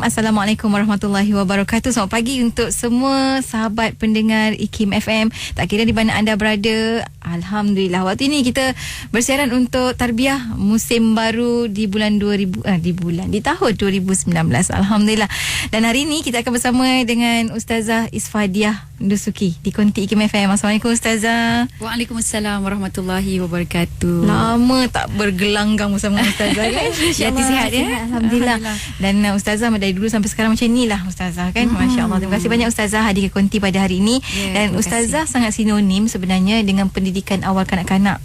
Assalamualaikum warahmatullahi wabarakatuh. Selamat pagi untuk semua sahabat pendengar IKIM FM. Tak kira di mana anda berada, alhamdulillah. Waktu ini kita bersiaran untuk tarbiyah musim baru di bulan di tahun 2019. Alhamdulillah. Dan hari ini kita akan bersama dengan Ustazah Isfadiah Dusuki di Konti IKIM FM. Assalamualaikum Ustazah. Waalaikumsalam warahmatullahi wabarakatuh. Lama tak bergelanggang bersama Ustazah kan? Yati sihat ya? Alhamdulillah. Dan Ustazah dari dulu sampai sekarang macam inilah Ustazah kan. Masya Allah. Terima kasih banyak Ustazah hadir ke Konti pada hari ini. Dan Ustazah sangat sinonim sebenarnya dengan pendidikan awal kanak-kanak.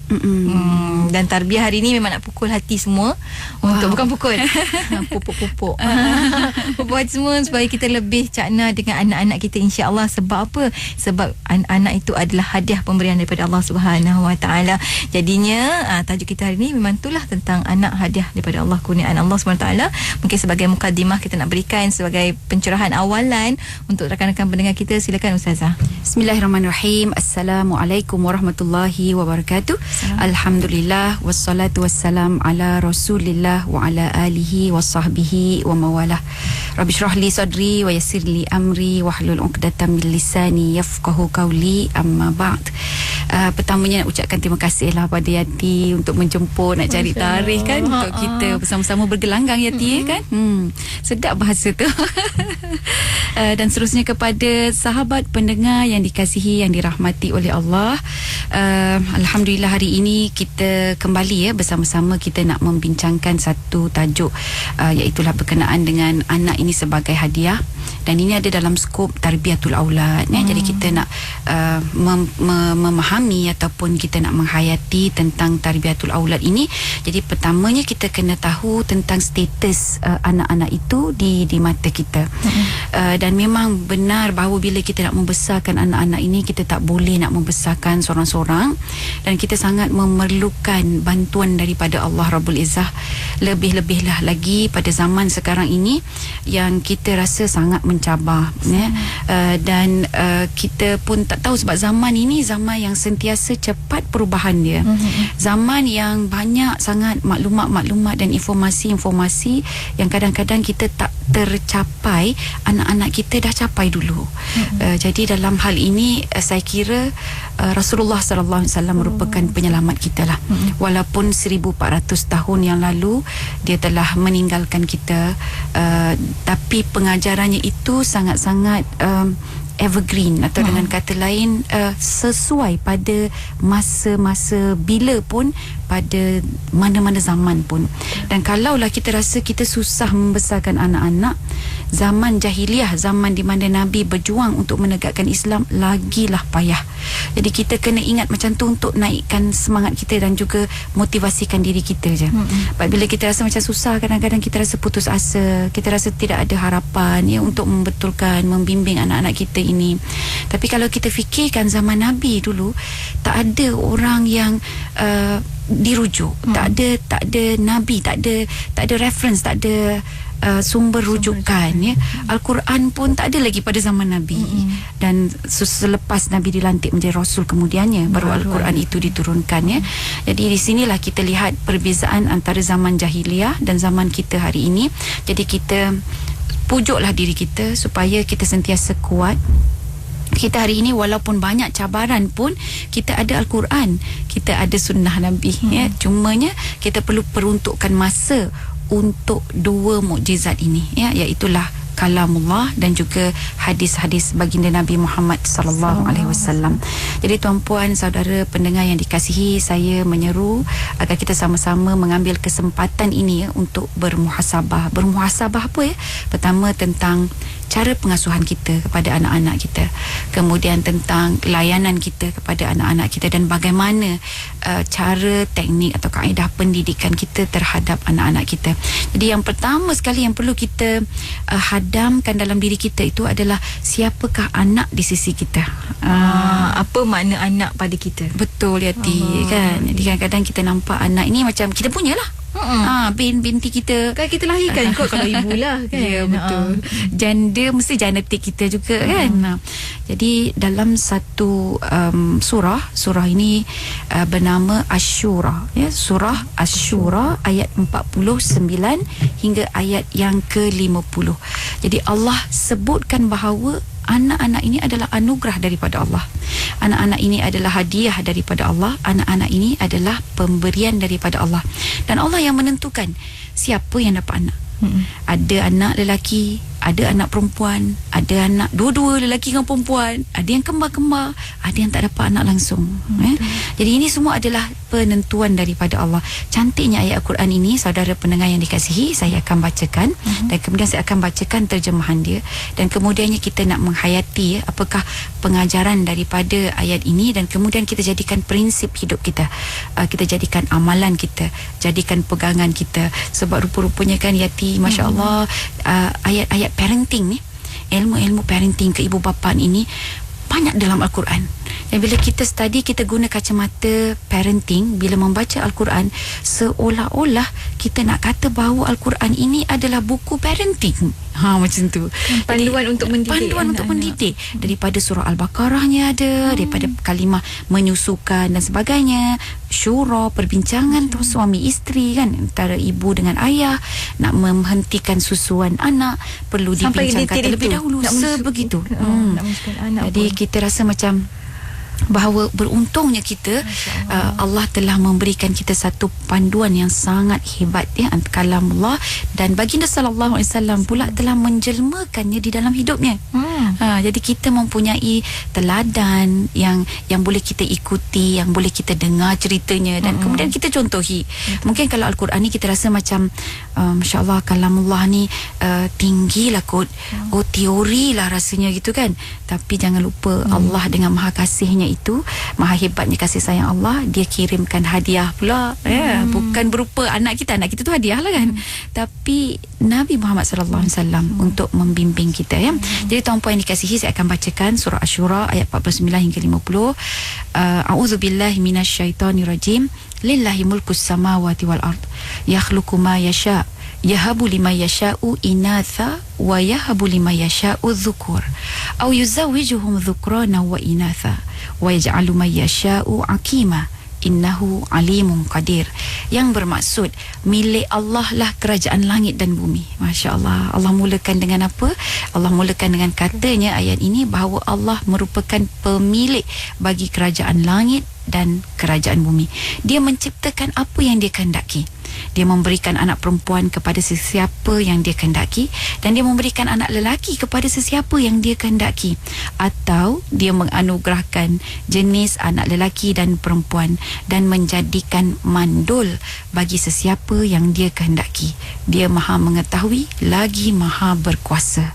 Dan tarbiyah hari ini memang nak pukul hati semua. Untuk bukan pukul, pupuk pupuk hati semua supaya kita lebih cakna dengan anak-anak kita, insya-Allah. Sebab apa? Sebab anak-anak itu adalah hadiah pemberian daripada Allah Subhanahu Wa Taala. Jadinya tajuk kita hari ini memang itulah tentang anak, hadiah daripada Allah, kurniaan Allah Subhanahu Wa Taala. Mungkin sebagai mukadimah kita nak berikan sebagai pencerahan awalan untuk rakan-rakan pendengar kita. Silakan Ustazah. Bismillahirrahmanirrahim. Assalamualaikum warahmatullahi wabarakatuh. Alhamdulillah wassalatu wassalam ala Rasulillah wa ala alihi wa sahbihi wa mawalah. Rabbi shrah li sadri wa yassir li amri wahlul 'uqdatam min lisani yafqahu qawli, amma ba'd. Pertamanya nak ucapkan terima kasihlah pada Yati untuk menjemput, nak cari tarikh kan untuk kita bersama-sama bergelanggang Yati kan. Sedap bahasa tu. Dan seterusnya kepada sahabat pendengar yang dikasihi, yang dirahmati oleh Allah. Alhamdulillah hari ini kita kembali bersama-sama kita nak membincangkan satu tajuk, iaitulah berkenaan dengan anak ini sebagai hadiah. Dan ini ada dalam skop tarbiyatul aulad. Jadi kita nak memahami ataupun kita nak menghayati tentang tarbiyatul aulad ini. Jadi pertamanya kita kena tahu tentang status anak-anak itu di mata kita. Dan memang benar bahawa bila kita nak membesarkan anak-anak ini, kita tak boleh nak membesarkan seorang-seorang, dan kita sangat memerlukan bantuan daripada Allah Rabbul Izzah. Lebih-lebihlah lagi pada zaman sekarang ini yang kita rasa sangat mencabar dan kita pun tak tahu, sebab zaman ini zaman yang sentiasa cepat perubahan dia. Zaman yang banyak sangat maklumat-maklumat dan informasi-informasi yang kadang-kadang kita tak tercapai, anak-anak kita dah capai dulu. Jadi dalam hal ini saya kira Rasulullah sallallahu alaihi wasallam merupakan penyelamat kita lah. Walaupun 1400 tahun yang lalu dia telah meninggalkan kita, tapi pengajarannya itu sangat-sangat evergreen, atau dengan kata lain sesuai pada masa-masa bila pun, pada mana-mana zaman pun. Dan kalaulah kita rasa kita susah membesarkan anak-anak, zaman jahiliah, zaman di mana Nabi berjuang untuk menegakkan Islam, lagilah payah. Jadi kita kena ingat macam tu untuk naikkan semangat kita dan juga motivasikan diri kita je. Bila kita rasa macam susah, kadang-kadang kita rasa putus asa, kita rasa tidak ada harapan untuk membetulkan, membimbing anak-anak kita ini. Tapi kalau kita fikirkan zaman Nabi dulu, tak ada orang yang dirujuk, tak ada nabi, tak ada reference, tak ada sumber rujukan Al-Quran pun tak ada lagi pada zaman Nabi. Dan selepas Nabi dilantik menjadi Rasul kemudiannya baru Al-Quran itu diturunkan Jadi di sinilah kita lihat perbezaan antara zaman jahiliah dan zaman kita hari ini. Jadi kita pujuklah diri kita supaya kita sentiasa kuat. Kita hari ini walaupun banyak cabaran pun, kita ada Al-Quran, kita ada sunnah Nabi Cumanya kita perlu peruntukkan masa untuk dua mukjizat ini iaitulah kalamullah dan juga hadis-hadis baginda Nabi Muhammad sallallahu alaihi wasallam. Jadi tuan-puan, saudara pendengar yang dikasihi, saya menyeru agar kita sama-sama mengambil kesempatan ini untuk bermuhasabah. Bermuhasabah apa Pertama tentang cara pengasuhan kita kepada anak-anak kita, kemudian tentang layanan kita kepada anak-anak kita, dan bagaimana cara, teknik atau kaedah pendidikan kita terhadap anak-anak kita. Jadi yang pertama sekali yang perlu kita hadamkan dalam diri kita itu adalah siapakah anak di sisi kita. Apa makna anak pada kita? Betul Yati kan. Jadi kadang-kadang kita nampak anak ini macam kita punyalah. Binti kita kan kita lahirkan kot kalau ibulah kan. Ya betul. Gender mesti genetik kita juga kan. Jadi dalam satu surah ini bernama Asy-Syura surah Asy-Syura ayat 49 hingga ayat yang ke-50. Jadi Allah sebutkan bahawa anak-anak ini adalah anugerah daripada Allah. Anak-anak ini adalah hadiah daripada Allah. Anak-anak ini adalah pemberian daripada Allah. Dan Allah yang menentukan siapa yang dapat anak. Ada anak lelaki, ada anak perempuan, ada anak dua-dua lelaki dengan perempuan, ada yang kembar-kembar, ada yang tak dapat anak langsung. Jadi ini semua adalah penentuan daripada Allah. Cantiknya ayat Al-Quran ini, saudara pendengar yang dikasihi, saya akan bacakan dan kemudian saya akan bacakan terjemahan dia, dan kemudiannya kita nak menghayati apakah pengajaran daripada ayat ini, dan kemudian kita jadikan prinsip hidup kita, kita jadikan amalan kita, jadikan pegangan kita. Sebab rupa-rupanya kan Yati, Masya Allah, ayat-ayat parenting ni, ilmu-ilmu parenting ke ibu bapa ini banyak dalam Al-Quran. Dan bila kita study, kita guna kacamata parenting, bila membaca Al-Quran, seolah-olah kita nak kata bahawa Al-Quran ini adalah buku parenting. Macam tu. Panduan untuk mendidik. Panduan untuk mendidik. Daripada surah Al-Baqarahnya ada, daripada kalimah menyusukan dan sebagainya, syura, perbincangan tu suami isteri kan, antara ibu dengan ayah, nak menghentikan susuan anak, perlu dibincangkan terlebih dahulu. Sebegitu. Jadi kita rasa macam bahawa beruntungnya kita, Allah telah memberikan kita satu panduan yang sangat hebat, ya, kalam Allah, dan baginda sallallahu alaihi wasallam pula telah menjelmakannya di dalam hidupnya. Jadi kita mempunyai teladan yang boleh kita ikuti, yang boleh kita dengar ceritanya, dan kemudian kita contohi. Mungkin kalau Al-Quran ni kita rasa macam masya-Allah, kalam Allah ni tinggilah kot, teori lah rasanya gitu kan. Tapi jangan lupa Allah dengan maha kasihnya itu, maha hebatnya kasih sayang Allah, dia kirimkan hadiah pula, bukan berupa anak kita tu hadiah lah kan, tapi Nabi Muhammad sallallahu alaihi wasallam untuk membimbing kita, ya. Jadi tuan-puan yang dikasihi, saya akan bacakan surah Asy-Syura ayat 49 hingga 50. A'udzubillahi minasyaitonirrajim. Lillahi mulkus samawati wal ard, yakhluqu ma yasha, yahabu liman yasha'u inatha wa yahabu liman yasha'u dhukur aw yuzawwijuhum dhukrana wa inatha wa yaj'alu man yasha'u aqima innahu alimun qadir. Yang bermaksud, milik Allah lah kerajaan langit dan bumi. Masya Allah. Allah mulakan dengan apa? Allah mulakan dengan katanya ayat ini bahawa Allah merupakan pemilik bagi kerajaan langit dan kerajaan bumi. Dia menciptakan apa yang dia kehendaki. Dia memberikan anak perempuan kepada sesiapa yang dia kehendaki, dan dia memberikan anak lelaki kepada sesiapa yang dia kehendaki, atau dia menganugerahkan jenis anak lelaki dan perempuan dan menjadikan mandul bagi sesiapa yang dia kehendaki. Dia maha mengetahui lagi maha berkuasa.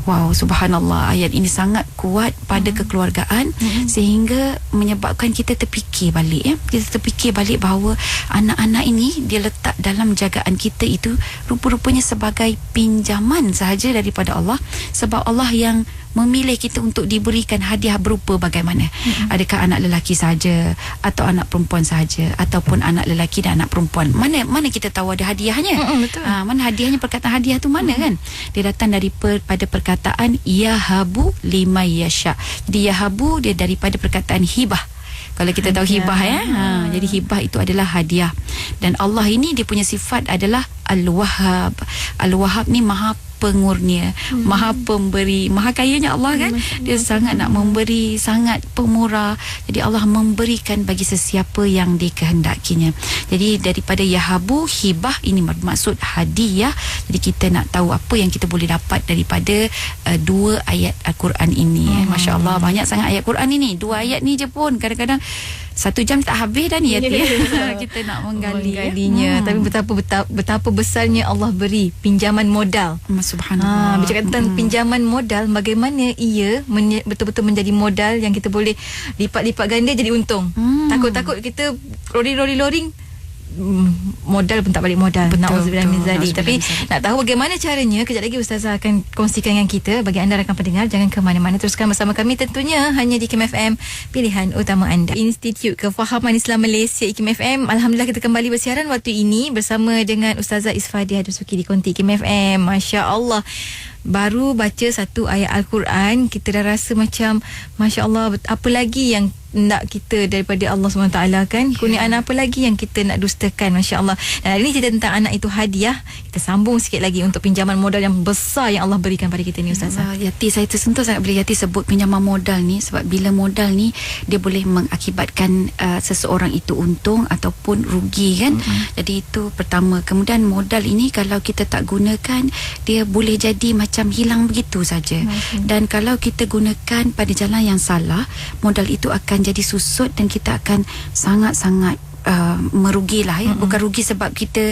Wow, subhanallah, ayat ini sangat kuat pada kekeluargaan, sehingga menyebabkan kita terfikir balik, ya. Kita terfikir balik bahawa anak-anak ini dia letak dalam jagaan kita itu rupa-rupanya sebagai pinjaman sahaja daripada Allah, sebab Allah yang memilih kita untuk diberikan hadiah berupa bagaimana. Adakah anak lelaki sahaja, atau anak perempuan sahaja, ataupun anak lelaki dan anak perempuan? Mana kita tahu ada hadiahnya? Betul. Mana hadiahnya? Perkataan hadiah tu mana kan? Dia datang daripada perkataan yahabu liman yasha. Jadi yahabu dia daripada perkataan hibah. Kalau kita tahu hibah, ya. Jadi hibah itu adalah hadiah. Dan Allah ini dia punya sifat adalah Al-Wahhab. Al-Wahhab ni maha pengurnia, maha pemberi, maha kayanya Allah kan. Dia sangat nak memberi, sangat pemurah. Jadi Allah memberikan bagi sesiapa yang dikehendakinya. Jadi daripada yahabu, hibah, ini bermaksud hadiah. Jadi kita nak tahu apa yang kita boleh dapat daripada dua ayat Al-Quran ini. Masya Allah, banyak sangat ayat Quran ini. Dua ayat ni je pun kadang-kadang 1 jam tak habis dah ni, kita nak menggalinya. Tapi betapa besarnya Allah beri pinjaman modal. Subhanallah. Bercakap tentang pinjaman modal, bagaimana ia betul-betul menjadi modal yang kita boleh lipat-lipat ganda jadi untung. Takut-takut kita loring modal pun tak balik modal. Na'udzubillah min zalik. Tapi nak tahu bagaimana caranya, kejap lagi Ustazah akan kongsikan dengan kita. Bagi anda rakan pendengar, jangan ke mana-mana, teruskan bersama kami tentunya hanya di IKIM FM, pilihan utama anda. Institut Kefahaman Islam Malaysia, IKIM FM. Alhamdulillah kita kembali bersiaran waktu ini bersama dengan Ustazah Isfadiah Dusuki di Konti IKIM FM. Masya Allah, baru baca satu ayat Al-Quran, kita dah rasa macam Masya Allah, apa lagi yang nak kita daripada Allah SWT kan. Kurniaan apa lagi yang kita nak dustakan, masya-Allah. Dan hari ini cerita tentang anak itu hadiah. Kita sambung sikit lagi untuk pinjaman modal yang besar yang Allah berikan pada kita ni, Ustazah. Yati, saya tersentuh sangat bila Yati sebut pinjaman modal ni, sebab bila modal ni dia boleh mengakibatkan seseorang itu untung ataupun rugi kan. Jadi itu pertama. Kemudian modal ini kalau kita tak gunakan, dia boleh jadi macam hilang begitu saja. Dan kalau kita gunakan pada jalan yang salah, modal itu akan jadi susut dan kita akan sangat-sangat merugilah ya. Bukan rugi sebab kita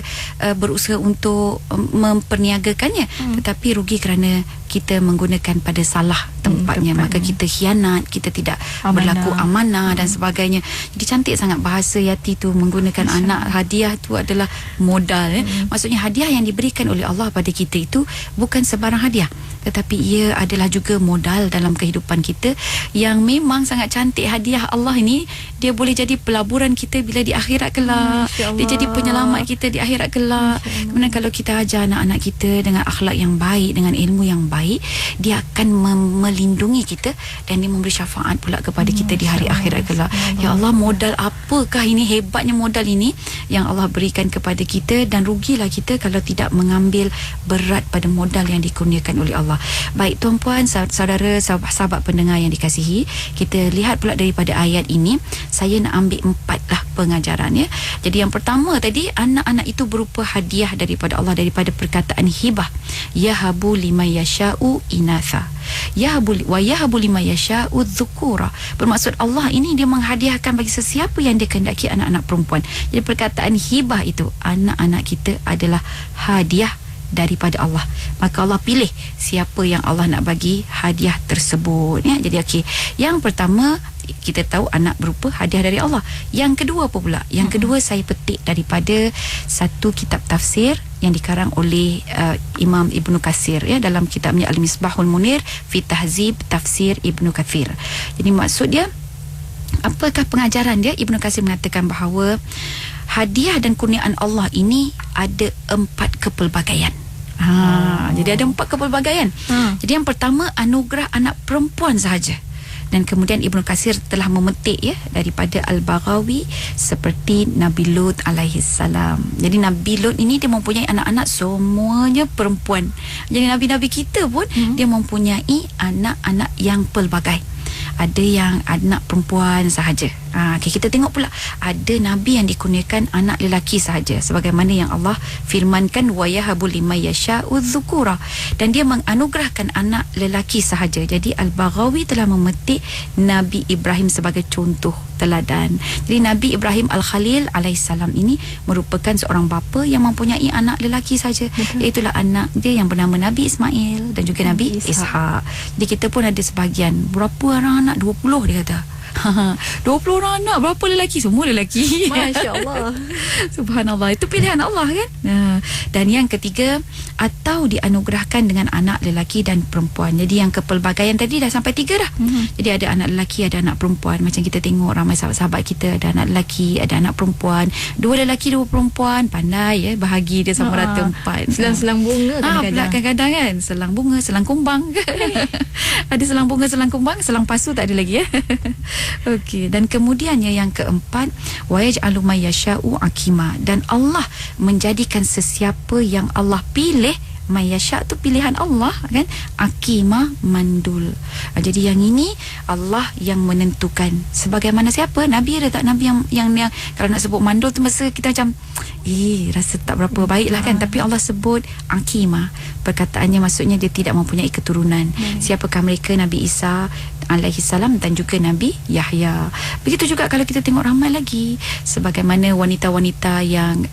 berusaha untuk memperniagakannya, tetapi rugi kerana kita menggunakan pada salah tempatnya. Maka kita khianat, kita tidak berlaku amanah dan sebagainya. Jadi cantik sangat bahasa Yati tu menggunakan anak. Hadiah tu adalah modal Maksudnya hadiah yang diberikan oleh Allah pada kita itu bukan sebarang hadiah, tetapi ia adalah juga modal dalam kehidupan kita yang memang sangat cantik. Hadiah Allah ini dia boleh jadi pelaburan kita bila di akhirat kelak. Dia jadi penyelamat kita di akhirat kelak. Kemudian kalau kita ajar anak-anak kita dengan akhlak yang baik, dengan ilmu yang baik, dia akan melindungi kita dan dia memberi syafaat pula kepada kita di hari akhirat kelak. Ya Allah, modal apakah ini, hebatnya modal ini yang Allah berikan kepada kita, dan rugilah kita kalau tidak mengambil berat pada modal yang dikurniakan oleh Allah. Baik tuan-puan, saudara, sahabat pendengar yang dikasihi, kita lihat pula daripada ayat ini, saya nak ambil 4 lah pengajaran ya. Jadi yang pertama tadi, anak-anak itu berupa hadiah daripada Allah, daripada perkataan hibah. Yahabu liman yasha'u inatha, yahabu liman yasha'u dzukura. Bermaksud Allah ini dia menghadiahkan bagi sesiapa yang dia kehendaki anak-anak perempuan. Jadi perkataan hibah itu, anak-anak kita adalah hadiah daripada Allah. Maka Allah pilih siapa yang Allah nak bagi hadiah tersebut ya. Jadi okey, yang pertama kita tahu anak berupa hadiah dari Allah. Yang kedua apa pula? Yang kedua saya petik daripada satu kitab tafsir yang dikarang oleh Imam Ibnu Katsir ya, dalam kitabnya Al-Misbahul Munir fi Tahzib Tafsir Ibnu Katsir. Jadi maksud dia, apakah pengajaran dia? Ibnu Katsir mengatakan bahawa hadiah dan kurniaan Allah ini ada 4 kepelbagaian. Jadi ada 4 kepelbagaian. Jadi yang pertama, anugerah anak perempuan sahaja. Dan kemudian Ibnu Katsir telah memetik ya daripada Al-Baghawi seperti Nabi Lut alaihi salam. Jadi Nabi Lut ini dia mempunyai anak-anak semuanya perempuan. Jadi nabi-nabi kita pun dia mempunyai anak-anak yang pelbagai. Ada yang anak perempuan sahaja. Okay, kita tengok pula ada nabi yang dikurniakan anak lelaki sahaja, sebagaimana yang Allah firmankan wa yahabu liman yasha'u dzukura, dan dia menganugerahkan anak lelaki sahaja. Jadi Al-Baghawi telah memetik Nabi Ibrahim sebagai contoh teladan. Jadi Nabi Ibrahim Al-Khalil alaihissalam ini merupakan seorang bapa yang mempunyai anak lelaki sahaja, iaitulah anak dia yang bernama Nabi Ismail dan juga Nabi Ishak. Jadi kita pun ada sebahagian, berapa orang anak? 20 dia kata. 20 orang anak, berapa lelaki? Semua lelaki. Masya-Allah. Subhanallah. Itu pilihan Allah kan. Dan yang ketiga, atau dianugerahkan dengan anak lelaki dan perempuan. Jadi yang kepelbagaian tadi dah sampai 3 dah. Jadi ada anak lelaki, ada anak perempuan. Macam kita tengok ramai sahabat-sahabat kita, ada anak lelaki, ada anak perempuan. 2 lelaki, 2 perempuan. Pandai ya, bahagi dia sama rata 4. Selang bunga kadang-kadang kan. Selang bunga, selang kumbang. Ada selang bunga, selang kumbang, selang pasu tak ada lagi ya. Okey, dan kemudiannya yang keempat, wa yaj'alu may yasha'u aqima, dan Allah menjadikan sesiapa yang Allah pilih, may yasha' tu pilihan Allah kan, aqima mandul. Jadi yang ini Allah yang menentukan. Sebagaimana siapa? Nabi ada tak nabi yang kalau nak sebut mandul tu masa kita macam rasa tak berapa baiklah kan, tapi Allah sebut aqima. Perkataannya maksudnya dia tidak mempunyai keturunan. Siapakah mereka? Nabi Isa alaihi salam dan juga Nabi Yahya. Begitu juga kalau kita tengok ramai lagi sebagaimana wanita-wanita yang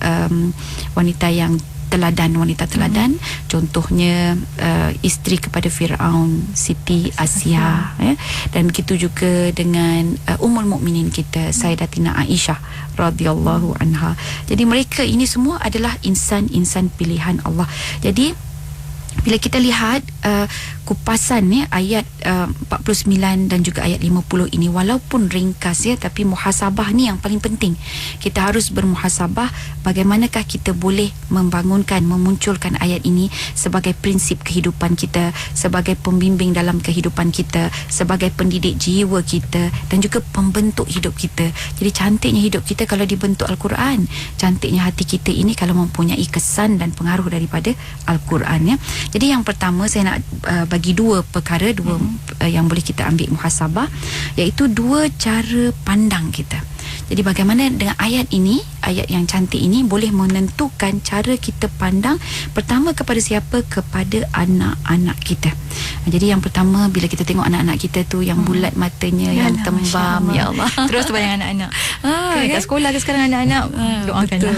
wanita teladan, contohnya isteri kepada Firaun, Siti Asia ya. Dan begitu juga dengan Ummul Mukminin kita, Sayyidatina Aisyah radhiyallahu anha. Jadi mereka ini semua adalah insan-insan pilihan Allah. Jadi bila kita lihat kupasan ya ayat 49 dan juga ayat 50 ini, walaupun ringkas ya, tapi muhasabah ni yang paling penting. Kita harus bermuhasabah bagaimanakah kita boleh membangunkan, memunculkan ayat ini sebagai prinsip kehidupan kita, sebagai pembimbing dalam kehidupan kita, sebagai pendidik jiwa kita dan juga pembentuk hidup kita. Jadi cantiknya hidup kita kalau dibentuk Al-Quran, cantiknya hati kita ini kalau mempunyai kesan dan pengaruh daripada Al-Quran ya. Jadi yang pertama saya nak bagi dua perkara, yang boleh kita ambil muhasabah, iaitu dua cara pandang kita. Jadi bagaimana dengan ayat ini, ayat yang cantik ini boleh menentukan cara kita pandang, pertama kepada siapa? Kepada anak-anak kita. Jadi yang pertama, bila kita tengok anak-anak kita tu yang bulat matanya, yang tembam, ya Allah. Terus bayang anak-anak. Kat sekolah ke sekarang anak-anak, doakanlah.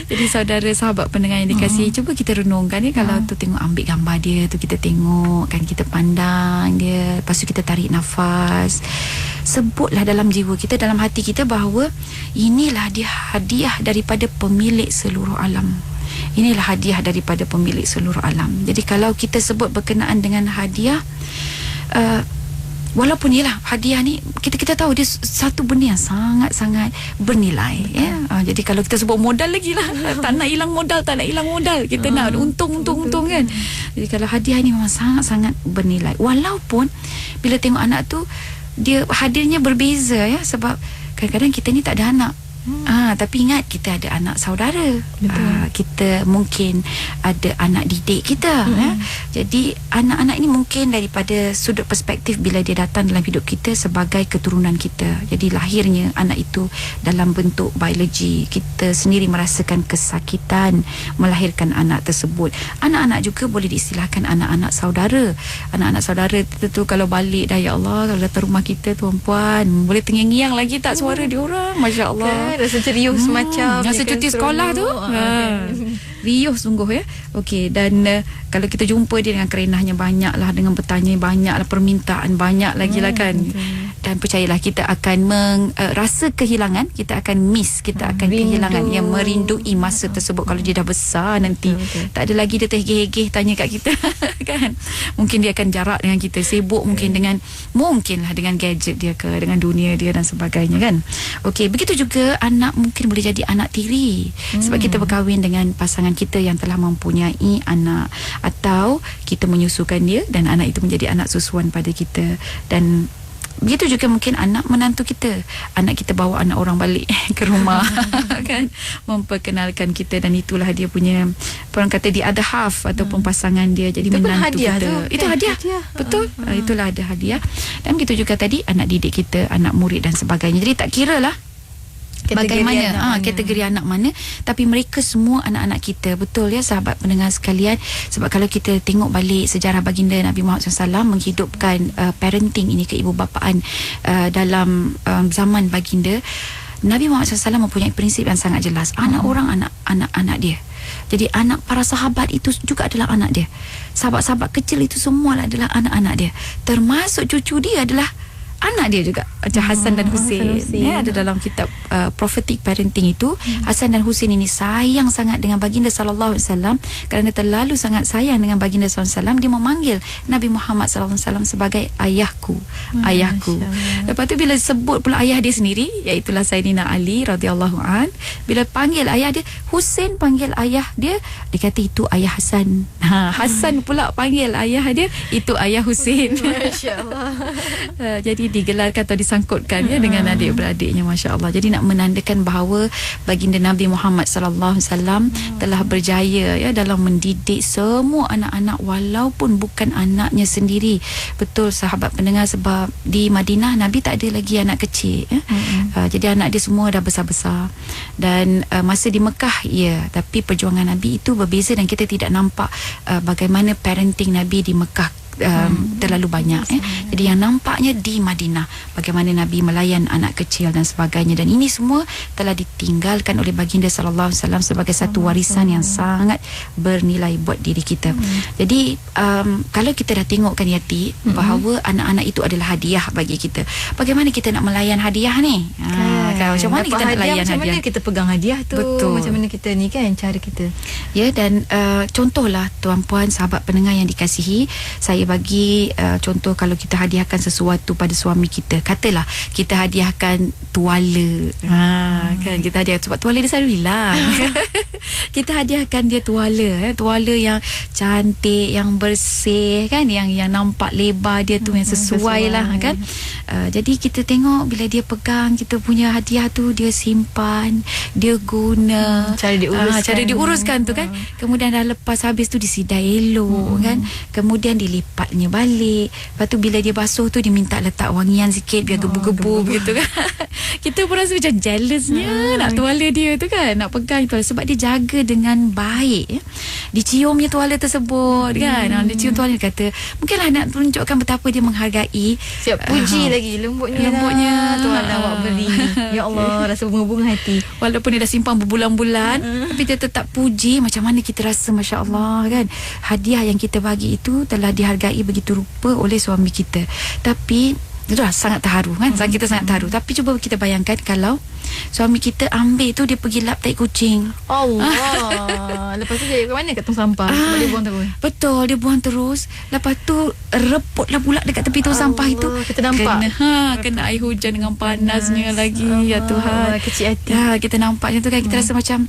Jadi saudara sahabat pendengar yang dikasihi, cuba kita renungkan ya, kalau tu tengok, ambil gambar dia tu, kita tengok kan, kita pandang dia, lepas tu kita tarik nafas, sebutlah dalam jiwa kita, dalam hati kita bahawa inilah dia hadiah daripada pemilik seluruh alam. Inilah hadiah daripada pemilik seluruh alam. Jadi kalau kita sebut berkenaan dengan hadiah, walaupun ialah hadiah ni kita tahu dia satu benda yang sangat-sangat bernilai ya. Jadi kalau kita sebut modal lagi lah, tak nak hilang modal, kita nak untung kan. Jadi kalau hadiah ni memang sangat-sangat bernilai, walaupun bila tengok anak tu dia hadirnya berbeza ya, sebab kadang-kadang kita ni tak ada anak. Tapi ingat, kita ada anak saudara, kita mungkin ada anak didik kita ya. Jadi anak-anak ini mungkin daripada sudut perspektif bila dia datang dalam hidup kita sebagai keturunan kita. Jadi lahirnya anak itu dalam bentuk biologi, kita sendiri merasakan kesakitan melahirkan anak tersebut. Anak-anak juga boleh diistilahkan anak-anak saudara. Anak-anak saudara kita tu kalau balik dah, ya Allah, kalau datang rumah kita tuan-puan, boleh tengiang-ngiang lagi tak suara diorang, Masya Allah. Rasa serius macam rasa cuti sekolah tu riuh sungguh ya. Okey, dan kalau kita jumpa dia dengan kerenahnya banyak lah, dengan bertanya banyak lah, permintaan banyak lagi lah kan. Dan percayalah, kita akan rasa kehilangan, kita akan miss, kita akan kehilangan, yang merindui masa tersebut. Kalau dia dah besar nanti, tak ada lagi dia terhegeh-hegeh tanya kat kita kan. Mungkin dia akan jarak dengan kita, sibuk mungkin dengan gadget dia ke, dengan dunia dia dan sebagainya kan. Okey, begitu juga anak mungkin boleh jadi anak tiri, sebab kita berkahwin dengan pasangan kita yang telah mempunyai anak, atau kita menyusukan dia dan anak itu menjadi anak susuan pada kita. Dan begitu juga mungkin anak menantu kita, anak kita bawa anak orang balik ke rumah kan, memperkenalkan kita, dan itulah dia punya, orang kata the other half ataupun pasangan dia, jadi itu menantu kita tu, itu hadiah. Betul. Itulah ada hadiah. Dan begitu juga tadi anak didik kita, anak murid dan sebagainya. Jadi tak kira lah bagaimana kategori anak mana, tapi mereka semua anak-anak kita. Betul ya sahabat pendengar sekalian, sebab kalau kita tengok balik sejarah baginda Nabi Muhammad SAW menghidupkan parenting ini, keibubapaan dalam zaman baginda, Nabi Muhammad SAW mempunyai prinsip yang sangat jelas. Anak orang anak dia. Jadi anak para sahabat itu juga adalah anak dia. Sahabat-sahabat kecil itu semua adalah anak-anak dia, termasuk cucu dia adalah anak dia juga, macam Hasan dan Husain ya, ada dalam kitab prophetic parenting itu. Hasan dan Husain ini sayang sangat dengan baginda sallallahu alaihi wasallam, kerana terlalu sangat sayang dengan baginda sallallahu alaihi wasallam, dia memanggil Nabi Muhammad sallallahu alaihi wasallam sebagai ayahku. Lepas tu bila sebut pula ayah dia sendiri, iaitulah Sayyidina Ali radhiyallahu an, bila panggil ayah dia, Husain panggil ayah dia, dia kata itu ayah Hasan. Hasan pula panggil ayah dia, itu ayah Husain. Masya-Allah. Jadi digelarkan atau disangkutkan ya dengan adik-beradiknya, Masya-Allah. Jadi nak menandakan bahawa baginda Nabi Muhammad sallallahu alaihi wasallam telah berjaya ya dalam mendidik semua anak-anak, walaupun bukan anaknya sendiri. Betul sahabat pendengar, sebab di Madinah Nabi tak ada lagi anak kecil ya. Jadi anak dia semua dah besar-besar. Dan masa di Mekah ya, tapi perjuangan Nabi itu berbeza, dan kita tidak nampak bagaimana parenting Nabi di Mekah terlalu banyak. Jadi yang nampaknya di Madinah, bagaimana Nabi melayan anak kecil dan sebagainya, dan ini semua telah ditinggalkan oleh baginda sallallahu alaihi wasallam sebagai satu warisan yang sangat bernilai buat diri kita. Jadi kalau kita dah tengokkan Yati, bahawa anak-anak itu adalah hadiah bagi kita, bagaimana kita nak melayan hadiah ni? Macam mana kita nak layan macam hadiah? mana kita pegang hadiah tu? Betul. Macam mana kita ni kan, cara kita. Ya, dan contohlah tuan-puan, sahabat pendengar yang dikasihi, saya bagi contoh, kalau kita hadiahkan sesuatu pada suami kita, katalah kita hadiahkan tuala, kan, kita hadiah, sebab tuala dia selalu hilang. Kita hadiahkan dia tuala, tuala yang cantik, yang bersih, kan, yang nampak lebar dia tu, yang sesuai lah, kan. Jadi kita tengok bila dia pegang kita punya hadiah tu, dia simpan, dia guna, cara diuruskan tu, kan. Kemudian dah lepas habis tu disidai elok, kan. Kemudian dilipatnya balik. Lepas tu bila dia basuh tu, dia minta letak wangian sikit biar gebu-gebu begitu, kan. Kita pun rasa macam jealousnya nak tuala dia tu, kan, nak pegang tuala, sebab dia jaga dengan baik, ya. Diciumnya tuala tersebut, kan. Dia cium tuala, dia kata mungkinlah nak tunjukkan betapa dia menghargai. Siap puji lagi, lembutnya tuala awak beri. Ya Allah, rasa bunga-bunga hati. Walaupun dia dah simpan berbulan-bulan, tapi dia tetap puji. Macam mana kita rasa, Masya Allah, kan. Hadiah yang kita bagi itu telah dihargai begitu rupa oleh suami kita. Tapi itulah sangat terharu, kan. Kita sangat terharu. Tapi cuba kita bayangkan kalau suami kita ambil tu, dia pergi lap tai kucing. Allah. Lepas tu dia ke mana? Kat tong sampah. Sebab dia buang terus. Betul, dia buang terus. Lepas tu reputlah pula dekat tepi tong sampah itu. Kita nampak. Kena air hujan dengan panasnya lagi. Ya Tuhan. Kecil hati. Kita nampak macam tu, kan. Kita rasa macam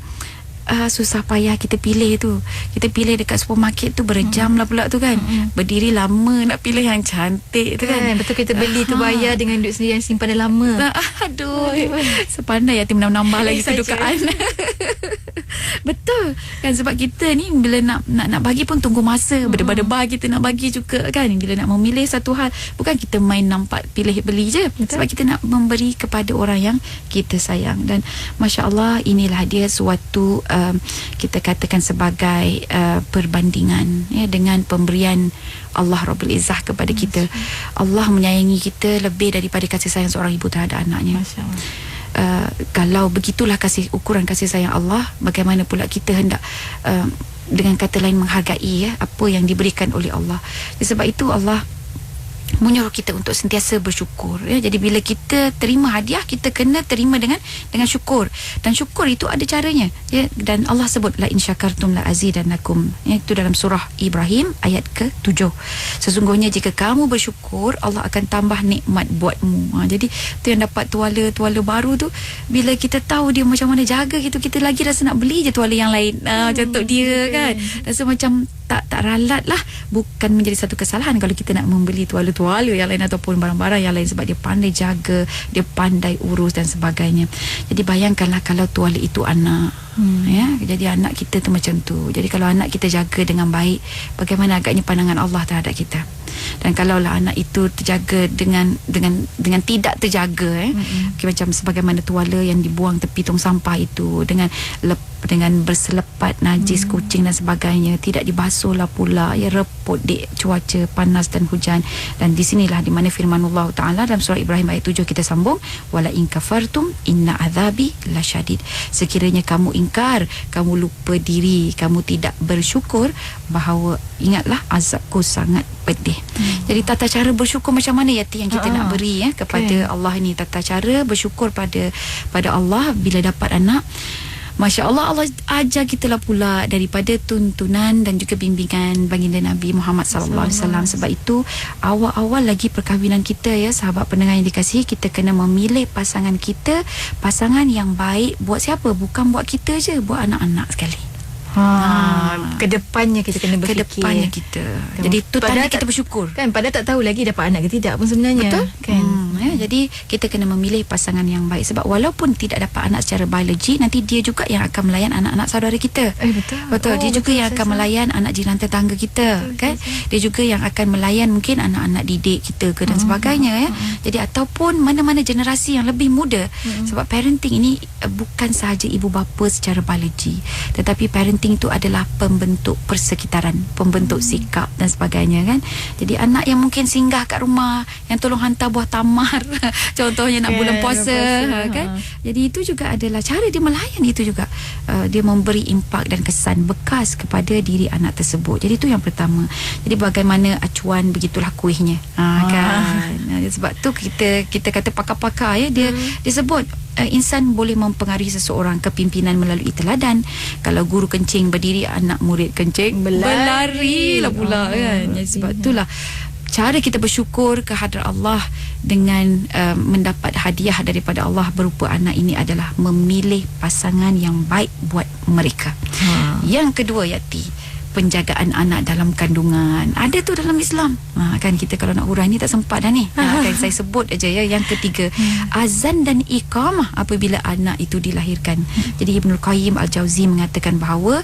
susah payah kita pilih tu. Kita pilih dekat supermarket tu berjam lah pula tu, kan. Berdiri lama nak pilih yang cantik tu, kan. Betul, kita beli tu bayar dengan duit sendiri yang simpan dah lama. Aduh, sepandai Yati menambah lagi kedukaan. Betul, kan. Sebab kita ni bila nak bagi pun tunggu masa, berdebar-debar kita nak bagi juga, kan. Bila nak memilih satu hal, bukan kita main nampak pilih beli je. Betul. Sebab kita nak memberi kepada orang yang kita sayang. Dan Masya Allah, inilah dia suatu kita katakan sebagai perbandingan, ya, dengan pemberian Allah Rabbul Izzah kepada kita. Allah menyayangi kita lebih daripada kasih sayang seorang ibu terhadap anaknya. Masya Allah. Kalau begitulah ukuran kasih sayang Allah, bagaimana pula kita hendak dengan kata lain menghargai, ya, apa yang diberikan oleh Allah. Sebab itu Allah menyuruh kita untuk sentiasa bersyukur, ya. Jadi bila kita terima hadiah, kita kena terima dengan syukur, dan syukur itu ada caranya, ya. Dan Allah sebut la in syakartum la azidannakum, ya, itu dalam surah Ibrahim ayat ke-7. Sesungguhnya jika kamu bersyukur, Allah akan tambah nikmat buatmu. Jadi tu yang dapat tuala baru tu, bila kita tahu dia macam mana jaga gitu, kita lagi rasa nak beli je tuala yang lain. Macam tu dia, kan. Rasa macam tak ralat lah. Bukan menjadi satu kesalahan kalau kita nak membeli tuala yang lain ataupun barang-barang yang lain, sebab dia pandai jaga, dia pandai urus dan sebagainya. Jadi bayangkanlah kalau tuala itu anak, ya. Jadi anak kita tu macam tu. Jadi kalau anak kita jaga dengan baik, bagaimana agaknya pandangan Allah terhadap kita. Dan kalaulah anak itu terjaga dengan tidak terjaga, macam sebagaimana tuala yang dibuang tepi tong sampah itu, dengan berselepat najis kucing dan sebagainya, tidak dibasuh lah pula, ya, reput di cuaca panas dan hujan. Dan di sinilah di mana firman Allah Ta'ala dalam surah Ibrahim ayat 7 kita sambung, wala in kafartum inna azabi lasyadid. Sekiranya kamu ingkar, kamu lupa diri, kamu tidak bersyukur, bahawa ingatlah azabku sangat pedih. Jadi tata cara bersyukur macam mana, Yati, yang kita nak beri, ya, kepada Allah ini. Tata cara bersyukur pada Allah bila dapat anak. Masya Allah, Allah ajar kita lah pula daripada tuntunan dan juga bimbingan baginda Nabi Muhammad SAW. Sebab itu awal-awal lagi perkahwinan kita, ya, sahabat pendengar yang dikasihi, kita kena memilih pasangan kita, pasangan yang baik buat siapa? Bukan buat kita je, buat anak-anak sekali. Kedepannya kita kena berfikir. Kedepannya kita. Jadi tu tanda kita bersyukur. Kan, padahal tak tahu lagi dapat anak ke tidak pun sebenarnya. Betul. Kan. Jadi kita kena memilih pasangan yang baik, sebab walaupun tidak dapat anak secara biologi, nanti dia juga yang akan melayan anak-anak saudara kita. Betul. Dia juga yang akan melayan anak jiran tetangga kita, kan? Dia juga yang akan melayan mungkin anak-anak didik kita ke dan sebagainya, ya. Jadi ataupun mana-mana generasi yang lebih muda. Sebab parenting ini bukan sahaja ibu bapa secara biologi, tetapi parenting itu adalah pembentuk persekitaran, pembentuk sikap dan sebagainya, kan? Jadi anak yang mungkin singgah kat rumah, yang tolong hantar buah tamar contohnya nak bulan puasa, kan? Jadi itu juga adalah cara dia melayan, itu juga dia memberi impak dan kesan bekas kepada diri anak tersebut. Jadi itu yang pertama. Jadi bagaimana acuan, begitulah kuihnya, kan? Sebab tu kita kata pakar-pakar, ya, dia sebut insan boleh mempengaruhi seseorang kepimpinan melalui teladan. Kalau guru kencing berdiri, anak murid kencing berlari lah pula, kan? Jadi sebab itulah cara kita bersyukur kehadrat Allah dengan mendapat hadiah daripada Allah berupa anak ini adalah memilih pasangan yang baik buat mereka. Yang kedua, Yati, penjagaan anak dalam kandungan. Ada tu dalam Islam. Kan kita kalau nak huraian ni tak sempat dah ni. Kan saya sebut aja, ya. Yang ketiga, azan dan iqamah apabila anak itu dilahirkan. Jadi Ibnul Qayyim Al-Jauzi mengatakan bahawa